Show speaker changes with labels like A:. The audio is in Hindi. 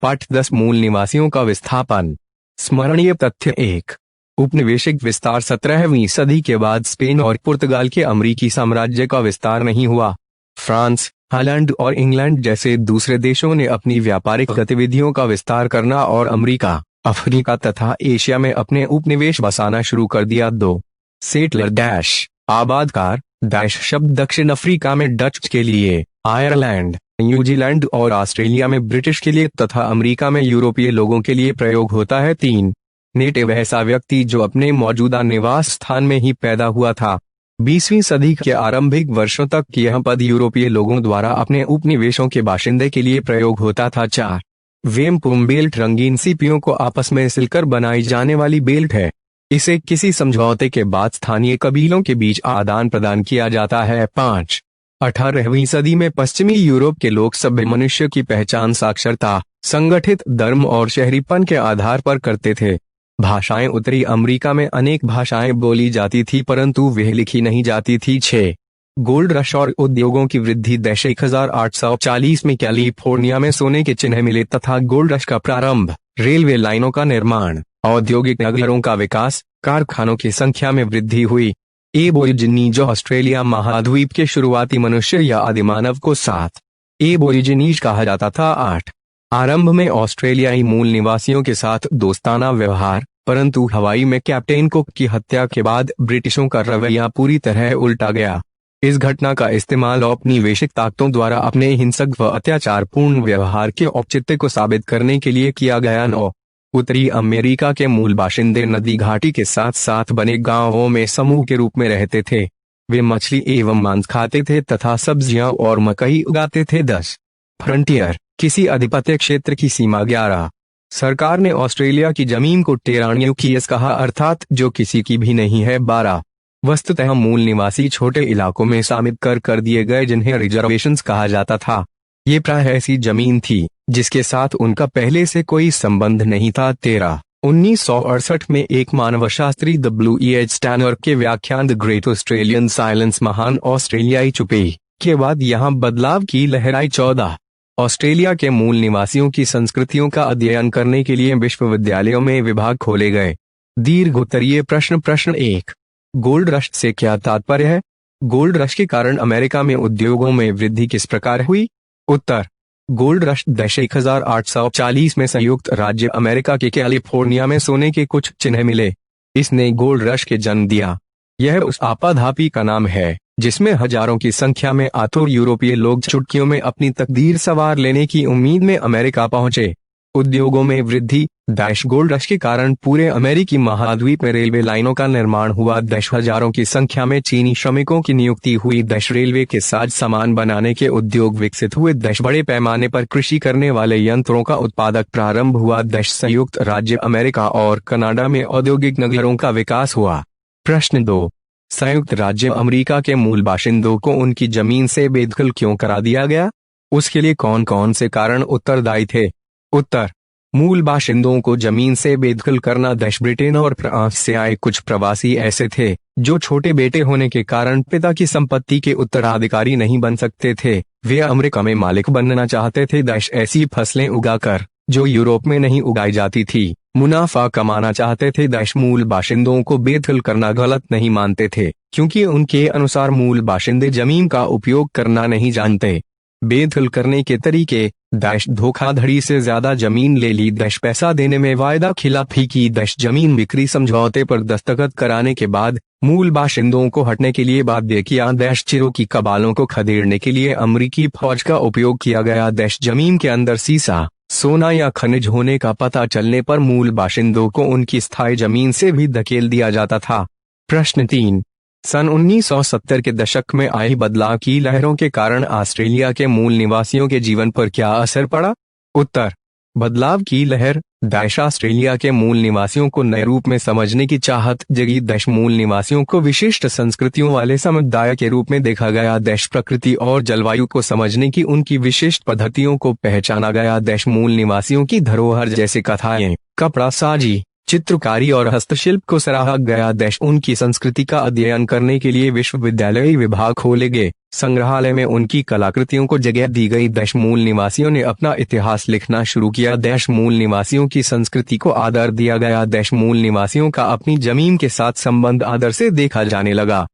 A: पाठ 10 मूल निवासियों का विस्थापन। स्मरणीय तथ्य 1। उपनिवेशिक विस्तार 17वीं सदी के बाद स्पेन और पुर्तगाल के अमरीकी साम्राज्य का विस्तार नहीं हुआ। फ्रांस, हॉलैंड और इंग्लैंड जैसे दूसरे देशों ने अपनी व्यापारिक गतिविधियों का विस्तार करना और अमेरिका, अफ्रीका तथा एशिया में अपने उपनिवेश बसाना शुरू कर दिया। 2 सेटलर डैश आबादकार डैश शब्द दक्षिण अफ्रीका में डच के लिए, आयरलैंड, न्यूजीलैंड और ऑस्ट्रेलिया में ब्रिटिश के लिए तथा अमेरिका में यूरोपीय लोगों के लिए प्रयोग होता है। 3 नेटिव ऐसा व्यक्ति जो अपने मौजूदा निवास स्थान में ही पैदा हुआ था। 20वीं सदी के आरंभिक वर्षों तक यह पद यूरोपीय लोगों द्वारा अपने उपनिवेशों के बाशिंदे के लिए प्रयोग होता था। 4 वेमपूम बेल्ट रंगीन सीपियों को आपस में सिलकर बनाई जाने वाली बेल्ट है। इसे किसी समझौते के बाद स्थानीय कबीलों के बीच आदान प्रदान किया जाता है। 5 18वीं सदी में पश्चिमी यूरोप के लोग सभ्य मनुष्य की पहचान साक्षरता, संगठित धर्म और शहरीपन के आधार पर करते थे। भाषाएं उत्तरी अमेरिका में अनेक भाषाएं बोली जाती थी परंतु वह लिखी नहीं जाती थी। 6 गोल्ड रश और उद्योगों की वृद्धि। 1840 में कैलिफोर्निया में सोने के चिन्ह मिले तथा गोल्ड रश का प्रारंभ, रेलवे लाइनों का निर्माण, औद्योगिक नगरों का विकास, कारखानों की संख्या में वृद्धि हुई। एबोरिजिनीज ऑस्ट्रेलिया महाद्वीप के शुरुआती मनुष्य या आदिमानव को 7 एबोरिजिनीज कहा जाता था। 8 आरंभ में ऑस्ट्रेलियाई मूल निवासियों के साथ दोस्ताना व्यवहार, परंतु हवाई में कैप्टेन कुक की हत्या के बाद ब्रिटिशों का रवैया पूरी तरह उल्टा गया। इस घटना का इस्तेमाल औपनिवेशिक ताकतों द्वारा अपने हिंसक व अत्याचारपूर्ण व्यवहार के औचित्य को साबित करने के लिए किया गया। 9 उत्तरी अमेरिका के मूल बाशिंदे नदी घाटी के साथ साथ बने गांवों में समूह के रूप में रहते थे। वे मछली एवं मांस खाते थे तथा सब्जियां और मकई उगाते थे। 10 फ्रंटियर किसी अधिपत्य क्षेत्र की सीमा। 11 सरकार ने ऑस्ट्रेलिया की जमीन को टेरानियोकियस कहा अर्थात जो किसी की भी नहीं है। 12 वस्तुतः मूल निवासी छोटे इलाकों में शामिल कर दिए गए जिन्हें रिजर्वेशंस कहा जाता था। ये प्रायः ऐसी जमीन थी जिसके साथ उनका पहले से कोई संबंध नहीं था। 13 1968 में एक मानवशास्त्री W.E.H. टैनर के व्याख्यान द ग्रेट ऑस्ट्रेलियन साइलेंस महान ऑस्ट्रेलियाई चुप्पी के बाद यहाँ बदलाव की लहर आई। 14 ऑस्ट्रेलिया के मूल निवासियों की संस्कृतियों का अध्ययन करने के लिए विश्वविद्यालयों में विभाग खोले गए। दीर्घोत्तरीय प्रश्न। प्रश्न 1 गोल्ड रश से क्या तात्पर्य है? गोल्ड रश के कारण अमेरिका में उद्योगों में वृद्धि किस प्रकार हुई? उत्तर गोल्ड रश 1840 में संयुक्त राज्य अमेरिका के कैलिफोर्निया में सोने के कुछ चिन्ह मिले। इसने गोल्ड रश के जन्म दिया। यह उस आपाधापी का नाम है जिसमें हजारों की संख्या में आतुर यूरोपीय लोग चुटकियों में अपनी तकदीर सवार लेने की उम्मीद में अमेरिका पहुंचे। उद्योगों में वृद्धि। गोल्ड रश के कारण पूरे अमेरिकी महाद्वीप में रेलवे लाइनों का निर्माण हुआ। हजारों की संख्या में चीनी श्रमिकों की नियुक्ति हुई। रेलवे के साज सामान बनाने के उद्योग विकसित हुए। बड़े पैमाने पर कृषि करने वाले यंत्रों का उत्पादक प्रारंभ हुआ। संयुक्त राज्य अमेरिका और कनाडा में औद्योगिक नगरों का विकास हुआ। प्रश्न 2 संयुक्त राज्य अमेरिका के मूल बाशिंदों को उनकी जमीन से बेदखल क्यों करा दिया गया? उसके लिए कौन कौन से कारण उत्तरदायी थे? उत्तर मूल बाशिंदों को जमीन से बेदखल करना ब्रिटेन और फ्रांस से आए कुछ प्रवासी ऐसे थे जो छोटे बेटे होने के कारण पिता की संपत्ति के उत्तराधिकारी नहीं बन सकते थे। वे अमेरिका में मालिक बनना चाहते थे। ऐसी फसलें उगाकर जो यूरोप में नहीं उगाई जाती थी मुनाफा कमाना चाहते थे। मूल बाशिंदों को बेदखल करना गलत नहीं मानते थे क्योंकि उनके अनुसार मूल बाशिंदे जमीन का उपयोग करना नहीं जानते। बेदखल करने के तरीके। धोखाधड़ी से ज्यादा जमीन ले ली। पैसा देने में वायदा खिलाफी की। जमीन बिक्री समझौते पर दस्तखत कराने के बाद मूल बाशिंदों को हटने के लिए बाध्य किया। चिरोकी कबालों को खदेड़ने के लिए अमेरिकी फौज का उपयोग किया गया। जमीन के अंदर सीसा, सोना या खनिज होने का पता चलने पर मूल बाशिंदों को उनकी स्थायी जमीन से भी धकेल दिया जाता था। प्रश्न 3 सन 1970 के दशक में आई बदलाव की लहरों के कारण ऑस्ट्रेलिया के मूल निवासियों के जीवन पर क्या असर पड़ा? उत्तर बदलाव की लहर ऑस्ट्रेलिया के मूल निवासियों को नए रूप में समझने की चाहत जगी। मूल निवासियों को विशिष्ट संस्कृतियों वाले समुदाय के रूप में देखा गया। प्रकृति और जलवायु को समझने की उनकी विशिष्ट पद्धतियों को पहचाना गया। मूल निवासियों की धरोहर जैसे कथाएं, कपड़ा साजी, चित्रकारी और हस्तशिल्प को सराहा गया। उनकी संस्कृति का अध्ययन करने के लिए विश्वविद्यालय विभाग खोले गए। संग्रहालय में उनकी कलाकृतियों को जगह दी गई। मूल निवासियों ने अपना इतिहास लिखना शुरू किया। मूल निवासियों की संस्कृति को आदर दिया गया। मूल निवासियों का अपनी जमीन के साथ संबंध आदर से देखा जाने लगा।